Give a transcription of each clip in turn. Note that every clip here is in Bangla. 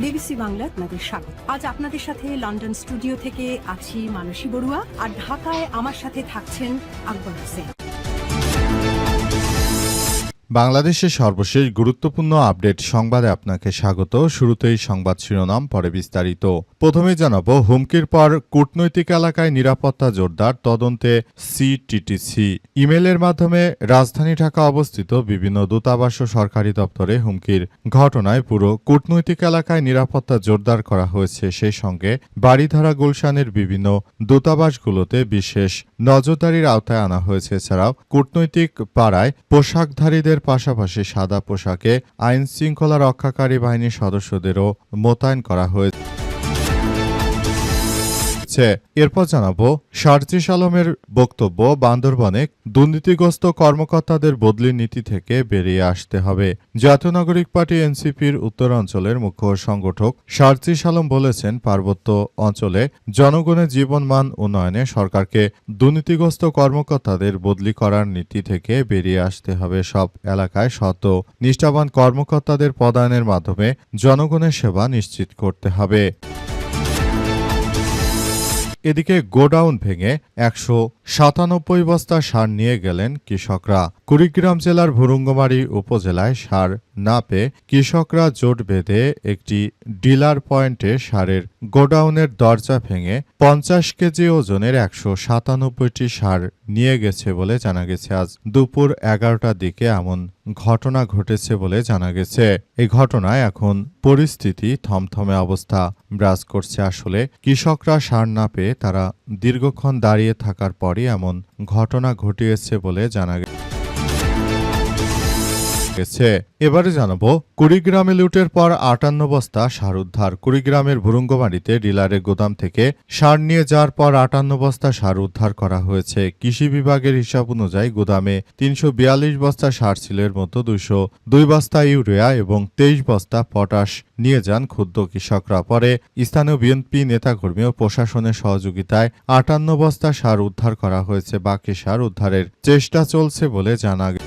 বিবিসি বাংলা আপনাদের স্বাগত। আজ আপনাদের সাথে লন্ডন স্টুডিও থেকে আছি মানসী বড়ুয়া, আর ঢাকায় আমার সাথে থাকছেন আকবর হোসেন। বাংলাদেশের সর্বশেষ গুরুত্বপূর্ণ আপডেট সংবাদে আপনাকে স্বাগত। শুরুতেই সংবাদ শিরোনাম, পরে বিস্তারিত। প্রথমে জানাবো, হুমকির পর কূটনৈতিক এলাকায় নিরাপত্তা জোরদার, তদন্তে সিটিটিসি। ইমেলের মাধ্যমে রাজধানী ঢাকা অবস্থিত বিভিন্ন দূতাবাস ও সরকারি দপ্তরে হুমকির ঘটনায় পুরো কূটনৈতিক এলাকায় নিরাপত্তা জোরদার করা হয়েছে। সেই সঙ্গে বাড়িধারা গুলশানের বিভিন্ন দূতাবাসগুলোতে বিশেষ নজরদারির আওতায় আনা হয়েছে। এছাড়াও কূটনৈতিক পাড়ায় পোশাকধারীদের পাশাপাশি সাদা পোশাকে আইন শৃঙ্খলা রক্ষাকারী বাহিনীর সদস্যদেরও মোতায়েন করা হয়েছে। এরপর জানাবো, শারজিস আলমের বক্তব্য, বান্দরবনে দুর্নীতিগ্রস্ত কর্মকর্তাদের বদলির নীতি থেকে বেরিয়ে আসতে হবে। জাতীয় নাগরিক পার্টি এনসিপির উত্তরাঞ্চলের মুখ্য সংগঠক শারজিস আলম বলেছেন, পার্বত্য অঞ্চলে জনগণের জীবনমান উন্নয়নে সরকারকে দুর্নীতিগ্রস্ত কর্মকর্তাদের বদলি করার নীতি থেকে বেরিয়ে আসতে হবে। সব এলাকায় সৎ ও নিষ্ঠাবান কর্মকর্তাদের পদায়নের মাধ্যমে জনগণের সেবা নিশ্চিত করতে হবে। এদিকে গোডাউন ভেঙে ১৯৭ বস্তা সার নিয়ে গেলেন কৃষকরা। কুড়িগ্রাম জেলার ভুরুঙ্গমারী উপজেলায় সার না পেয়ে কৃষকরা জোট বেঁধে একটি ডিলার পয়েন্টে সারের গোডাউনের দরজা ভেঙে ৫০ কেজি ওজনের ১৯৭টি সার নিয়ে গেছে বলে জানা গেছে। আজ দুপুর ১১টার দিকে এমন ঘটনা ঘটেছে বলে জানা গেছে। এই ঘটনায় এখন পরিস্থিতি থমথমে অবস্থা বিরাজ করছে। আসলে কৃষকরা সার না পেয়ে তারা দীর্ঘক্ষণ দাঁড়িয়ে থাকার পরই এমন ঘটনা ঘটিয়েছে বলে জানা গেছে। এবারে জানাবো, কুড়িগ্রামে লুটের পর ৫৮ বস্তা সার উদ্ধার। কুড়িগ্রামের ভুরুঙ্গমারীতে ডিলারের গোদাম থেকে সার নিয়ে যাওয়ার পর ৫৮ বস্তা সার উদ্ধার করা হয়েছে। কৃষি বিভাগের হিসাব অনুযায়ী গুদামে ৩৪২ বস্তা সার ছিল। এর মধ্যে ২০২ বস্তা ইউরিয়া এবং ২৩ বস্তা পটাশ নিয়ে যান ক্ষুদ্র কৃষকরা। পরে স্থানীয় বিএনপি নেতাকর্মী ও প্রশাসনের সহযোগিতায় ৫৮ বস্তা সার উদ্ধার করা হয়েছে। বাকি সার উদ্ধারের চেষ্টা চলছে বলে জানা গেছে।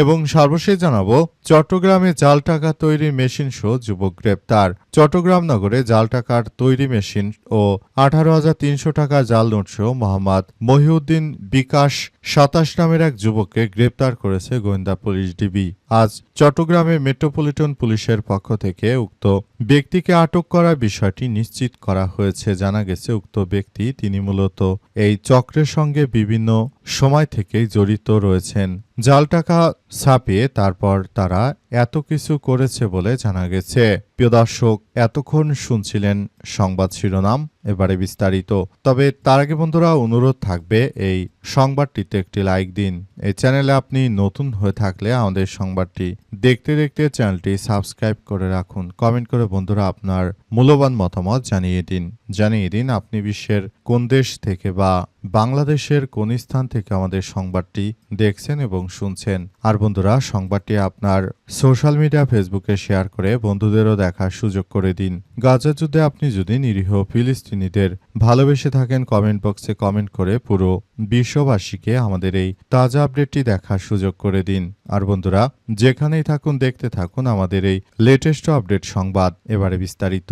এবং সর্বশেষ জানাবো, চট্টগ্রামে জাল টাকা তৈরি মেশিন সহ যুবক গ্রেপ্তার। চট্টগ্রাম নগরে জাল টাকার তৈরি মেশিন ও ১৮,৩০০ টাকা জাল নোট সহ মোহাম্মদ মহিউদ্দিন বিকাশ ২৭ নামের এক যুবককে গ্রেপ্তার করেছে গোয়েন্দা পুলিশ ডিবি। আজ চট্টগ্রামে মেট্রোপলিটন পুলিশের পক্ষ থেকে উক্ত ব্যক্তিকে আটক করার বিষয়টি নিশ্চিত করা হয়েছে। জানা গেছে, উক্ত ব্যক্তি তিনি মূলত এই চক্রের সঙ্গে বিভিন্ন সময় থেকেই জড়িত রয়েছেন। জাল টাকা ছাপিয়ে তারপর তারা এত কিছু করেছে বলে জানা গেছে। প্রিয় দর্শক, এতক্ষণ শুনছিলেন সংবাদ শিরোনাম, এবারে বিস্তারিত। তবে তার আগে বন্ধুরা, অনুরোধ থাকবে এই সংবাদটিতে একটি লাইক দিন। এই চ্যানেলে আপনি নতুন হয়ে থাকলে আমাদের সংবাদটি দেখতে দেখতে চ্যানেলটি সাবস্ক্রাইব করে রাখুন। কমেন্ট করে বন্ধুরা আপনার মূল্যবান মতামত জানিয়ে দিন আপনি বিশ্বের কোন দেশ থেকে বা বাংলাদেশের কোন স্থান থেকে আমাদের সংবাদটি দেখছেন এবং শুনছেন। আর বন্ধুরা, সংবাদটি আপনার সোশ্যাল মিডিয়া ফেসবুকে শেয়ার করে বন্ধুদেরও দেখার সুযোগ করে দিন। গাজা যুদ্ধে আপনি যদি নিরীহ ফিলিস্তিনিদের ভালোবেসে থাকেন, কমেন্ট বক্সে কমেন্ট করে পুরো বিশ্ববাসীকে আমাদের এই তাজা আপডেটটি দেখার সুযোগ করে দিন। আর বন্ধুরা, যেখানেই থাকুন দেখতে থাকুন আমাদের এই লেটেস্ট আপডেট সংবাদ। এবারে বিস্তারিত।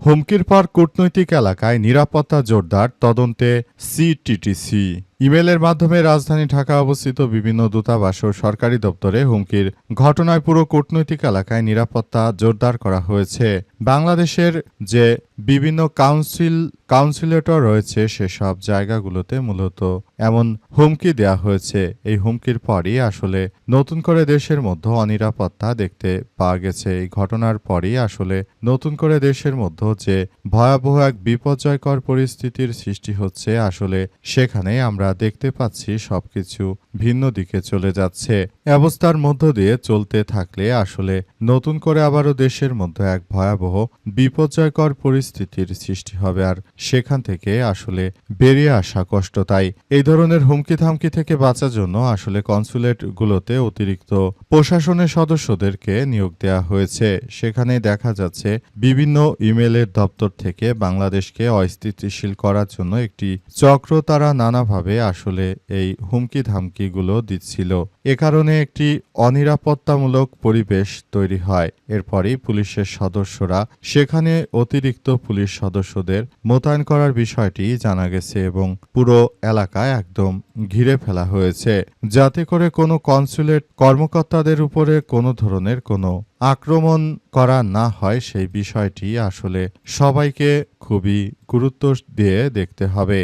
হুমকির পর কূটনৈতিক এলাকায় নিরাপত্তা জোরদার, তদন্তে সিটিটিসি। ইমেলের মাধ্যমে রাজধানী ঢাকা অবস্থিত বিভিন্ন দূতাবাস ও সরকারি দপ্তরে হুমকির ঘটনায় পুরো কূটনৈতিক এলাকায় নিরাপত্তা জোরদার করা হয়েছে। বাংলাদেশের যে বিভিন্ন কাউন্সিলেটর রয়েছে সেসব জায়গাগুলোতে মূলত এমন হুমকি দেয়া হয়েছে। এই হুমকির পরই আসলে নতুন করে দেশের মধ্যে অনিরাপত্তা দেখতে পাওয়া গেছে। এই ঘটনার পরই আসলে নতুন করে দেশের মধ্যে যে ভয়াবহ এক বিপর্যয়কর পরিস্থিতির সৃষ্টি হচ্ছে, আসলে সেখানে আমরা দেখতে পাচ্ছি সবকিছু ভিন্ন দিকে চলে যাচ্ছে। অবস্থার মধ্য দিয়ে চলতে থাকলে আসলে নতুন করে আবারও দেশের মধ্যে এক ভয়াবহ বিপর্যয়কর পরিস্থিতির সৃষ্টি হবে, আর সেখান থেকে আসলে বেরিয়ে আসা কষ্ট। তাই এই ধরনের হুমকি থামকি থেকে বাঁচার জন্য আসলে কনসুলেটগুলোতে অতিরিক্ত প্রশাসনের সদস্যদেরকে নিয়োগ দেওয়া হয়েছে। সেখানে দেখা যাচ্ছে বিভিন্ন ইমেলের দপ্তর থেকে বাংলাদেশকে অস্থিতিশীল করার জন্য একটি চক্র তারা নানাভাবে ভাবে আসলে এই হুমকি ধামকিগুলো দিচ্ছিল। এ কারণে একটি অনিরাপত্তামূলক পরিবেশ তৈরি হয়। এরপরই পুলিশের সদস্যরা সেখানে অতিরিক্ত পুলিশ সদস্যদের মোতায়েন করার বিষয়টি জানা গেছে এবং পুরো এলাকায় একদম ঘিরে ফেলা হয়েছে, যাতে করে কোনো কনস্যুলেট কর্মকর্তাদের উপরে কোনো ধরনের কোনো আক্রমণ করা না হয়। সেই বিষয়টি আসলে সবাইকে খুবই গুরুত্ব দিয়ে দেখতে হবে।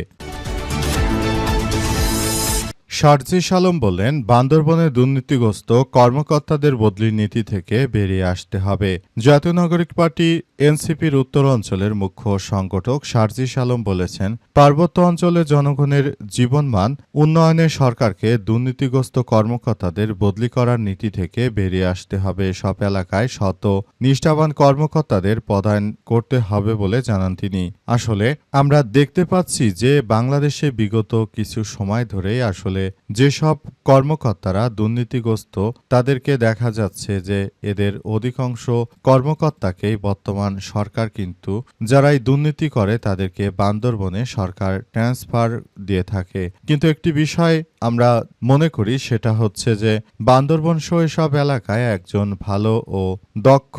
শারজিস আলম বললেন, বান্দরবনে দুর্নীতিগ্রস্ত কর্মকর্তাদের বদলির নীতি থেকে বেরিয়ে আসতে হবে। জাতীয় নাগরিক পার্টি এনসিপির উত্তর অঞ্চলের মুখ্য সংগঠক শারজিস আলম বলেছেন, পার্বত্য অঞ্চলে জনগণের জীবনমান উন্নয়নে সরকারকে দুর্নীতিগ্রস্ত কর্মকর্তাদের বদলি করার নীতি থেকে বেরিয়ে আসতে হবে। সব এলাকায় শত নিষ্ঠাবান কর্মকর্তাদের পদায়ন করতে হবে বলে জানান তিনি। আসলে আমরা দেখতে পাচ্ছি যে বাংলাদেশে বিগত কিছু সময় ধরেই আসলে যেসব কর্মকর্তারা দুর্নীতিগ্রস্ত তাদেরকে দেখা যাচ্ছে যে এদের অধিকাংশ কর্মকর্তাকেই বর্তমান সরকার কিন্তু যারাই দুর্নীতি করে তাদেরকে বান্দরবনে সরকার ট্রান্সফার দিয়ে থাকে। কিন্তু একটি বিষয় আমরা মনে করি সেটা হচ্ছে যে বান্দরবন সহ এসব এলাকায় একজন ভালো ও দক্ষ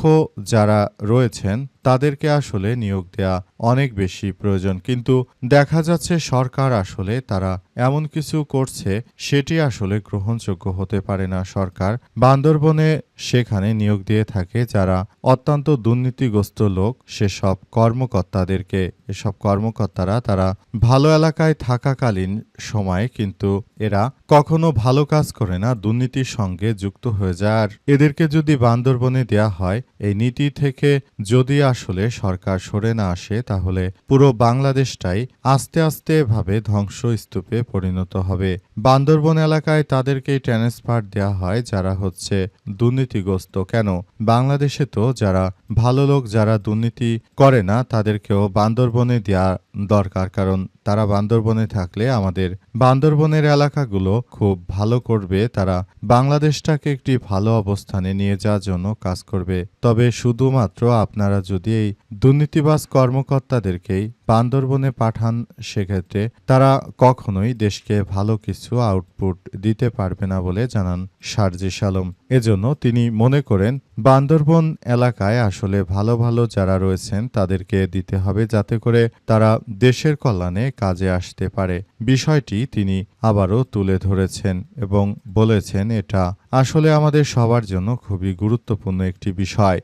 যারা রয়েছেন তাদেরকে আসলে নিয়োগ দেয়া অনেক বেশি প্রয়োজন। কিন্তু দেখা যাচ্ছে সরকার আসলে তারা এমন কিছু করছে সেটি আসলে গ্রহণযোগ্য হতে পারে না। সরকার বান্দরবনে সেখানে নিয়োগ দিয়ে থাকে যারা অত্যন্ত দুর্নীতিগ্রস্ত লোক, সেসব কর্মকর্তাদেরকে। এসব কর্মকর্তারা তারা ভালো এলাকায় থাকাকালীন সময়ে কিন্তু এরা কখনো ভালো কাজ করে না, দুর্নীতির সঙ্গে যুক্ত হয়ে যায়। আর এদেরকে যদি বান্দরবনে দেয়া হয়, এই নীতি থেকে যদি আসলে সরকার সরে না আসে, তাহলে পুরো বাংলাদেশটাই আস্তে আস্তে ভাবে ধ্বংসস্তূপে পরিণত হবে। বান্দরবন এলাকায় তাদেরকেই ট্রান্সফার দেওয়া হয় যারা হচ্ছে দুর্নীতিগ্রস্ত। কেন বাংলাদেশে তো যারা ভালো লোক যারা দুর্নীতি করে না তাদেরকেও বান্দরবনে দেওয়া দরকার, কারণ তারা বান্দরবনে থাকলে আমাদের বান্দরবনের এলাকাগুলো খুব ভালো করবে। তারা বাংলাদেশটাকে একটি ভালো অবস্থানে নিয়ে যাওয়ার জন্য কাজ করবে। তবে শুধুমাত্র আপনারা যদি এই দুর্নীতিবাজ কর্মকর্তাদেরকেই বান্দরবনে পাঠান, সেক্ষেত্রে তারা কখনোই দেশকে ভালো কিছু আউটপুট দিতে পারবে না বলে জানান শারজিস আলম। এজন্য তিনি মনে করেন বান্দরবন এলাকায় আসলে ভালো ভালো যারা রয়েছেন তাদেরকে দিতে হবে, যাতে করে তারা দেশের কল্যাণে কাজে আসতে পারে। বিষয়টি তিনি আবারও তুলে ধরেছেন এবং বলেছেন এটা আসলে আমাদের সবার জন্য খুবই গুরুত্বপূর্ণ একটি বিষয়।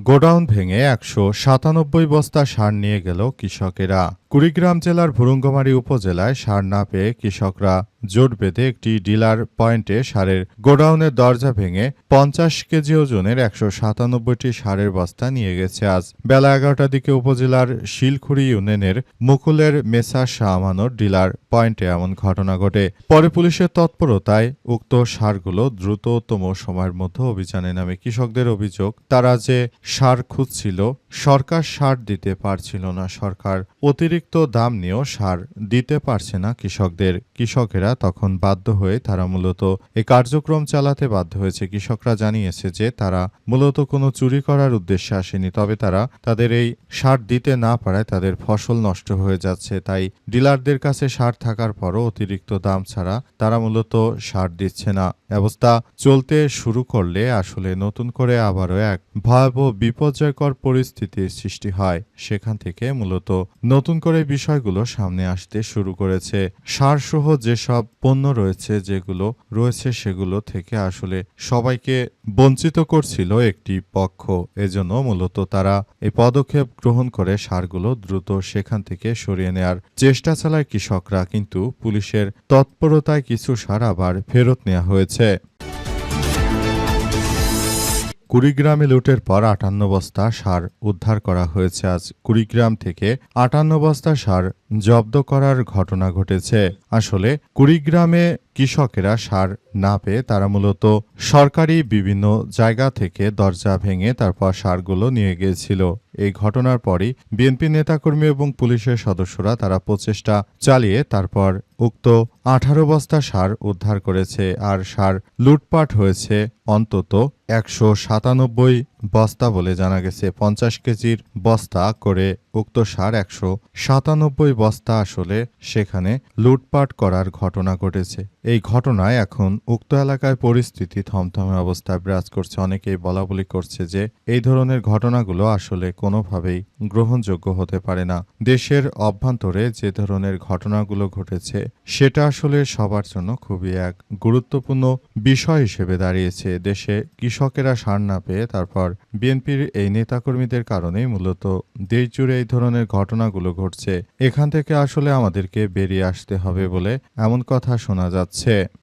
গোডাউন ভেঙে ১৯৭ বস্তা সার নিয়ে গেল কৃষকেরা। কুড়িগ্রাম জেলার ভুরুঙ্গমারী উপজেলায় সার না পেয়ে কৃষকরা জোট বেঁধে একটি ডিলার পয়েন্টে সারের গোডাউনের দরজা ভেঙে ৫০ কেজি ওজনের ১৯৭টি সারের বস্তা নিয়ে গেছে। আজ বেলা ১১টার দিকে উপজেলার শিলখুড়ি ইউনিয়নের মুকুলের মেসা শাহ আমানত ডিলার পয়েন্টে এমন ঘটনা ঘটে। পরে পুলিশের তৎপরতায় উক্ত সারগুলো দ্রুততম সময়ের মধ্যে অভিযানে নামে। কৃষকদের অভিযোগ, তারা যে সার খুঁজছিল সরকার সার দিতে পারছিল না। সরকার অতিরিক্ত দাম নিয়েও সার দিতে পারছে না কৃষকদের। কৃষকেরা তখন বাধ্য হয়ে তারা মূলত এই কার্যক্রম চালাতে বাধ্য হয়েছে। কৃষকরা জানিয়েছে যে তারা মূলত কোনো চুরি করার উদ্দেশ্যে আসেনি, তবে তারা তাদের এই সার দিতে না পারায় তাদের ফসল নষ্ট হয়ে যাচ্ছে। তাই ডিলারদের কাছে সার থাকার পরও অতিরিক্ত দাম ছাড়া তারা মূলত সার দিচ্ছে না। অবস্থা চলতে শুরু করলে আসলে নতুন করে আবারও এক ভয়াবহ বিপর্যয়কর পরিস্থিতির সৃষ্টি হয়। সেখান থেকে মূলত নতুন করে বিষয়গুলো সামনে আসতে শুরু করেছে। সার সহ যেসব পণ্য রয়েছে যেগুলো রয়েছে সেগুলো থেকে আসলে সবাইকে বঞ্চিত করছিল একটি পক্ষ। এজন্য মূলত তারা এই পদক্ষেপ গ্রহণ করে সারগুলো দ্রুত সেখান থেকে সরিয়ে নেওয়ার চেষ্টা চালায় কৃষকরা, কিন্তু পুলিশের তৎপরতায় কিছু সার আবার ফেরত নেওয়া হয়েছে। কুড়িগ্রামে লুটের পর ৫৮ বস্তা সার উদ্ধার করা হয়েছে। আজ কুড়িগ্রাম থেকে ৫৮ বস্তা সার জব্দ করার ঘটনা ঘটেছে। আসলে কুড়িগ্রামে কৃষকেরা সার না পেয়ে তারা মূলত সরকারি বিভিন্ন জায়গা থেকে দরজা ভেঙে তারপর সারগুলো নিয়ে গিয়েছিল। এই ঘটনার পরই বিএনপি নেতাকর্মী এবং পুলিশের সদস্যরা তারা প্রচেষ্টা চালিয়ে তারপর উক্ত ১৮ বস্তা সার উদ্ধার করেছে। আর সার লুটপাট হয়েছে অন্তত ১৯৭ বস্তা বলে জানা গেছে। 50 কেজির বস্তা করে উক্ত সার 197 বস্তা আসলে সেখানে লুটপাট করার ঘটনা ঘটেছে। এই ঘটনায় এখন উক্ত এলাকায় পরিস্থিতি থমথমে অবস্থায় বিরাজ করছে। অনেকেই বলাবলি করছে যে এই ধরনের ঘটনাগুলো আসলে কোনোভাবেই গ্রহণযোগ্য হতে পারে না। দেশের অভ্যন্তরে যে ধরনের ঘটনাগুলো ঘটেছে সেটা আসলে সবার জন্য খুবই এক গুরুত্বপূর্ণ বিষয় হিসেবে দাঁড়িয়েছে। দেশে কৃষকেরা সার না পেয়ে তারপর বিএনপির এই নেতাকর্মীদের কারণেই মূলত দেশজুড়ে এই ধরনের ঘটনাগুলো ঘটছে। এখান থেকে আসলে আমাদেরকে বেরিয়ে আসতে হবে বলে এমন কথা শোনা যাচ্ছে।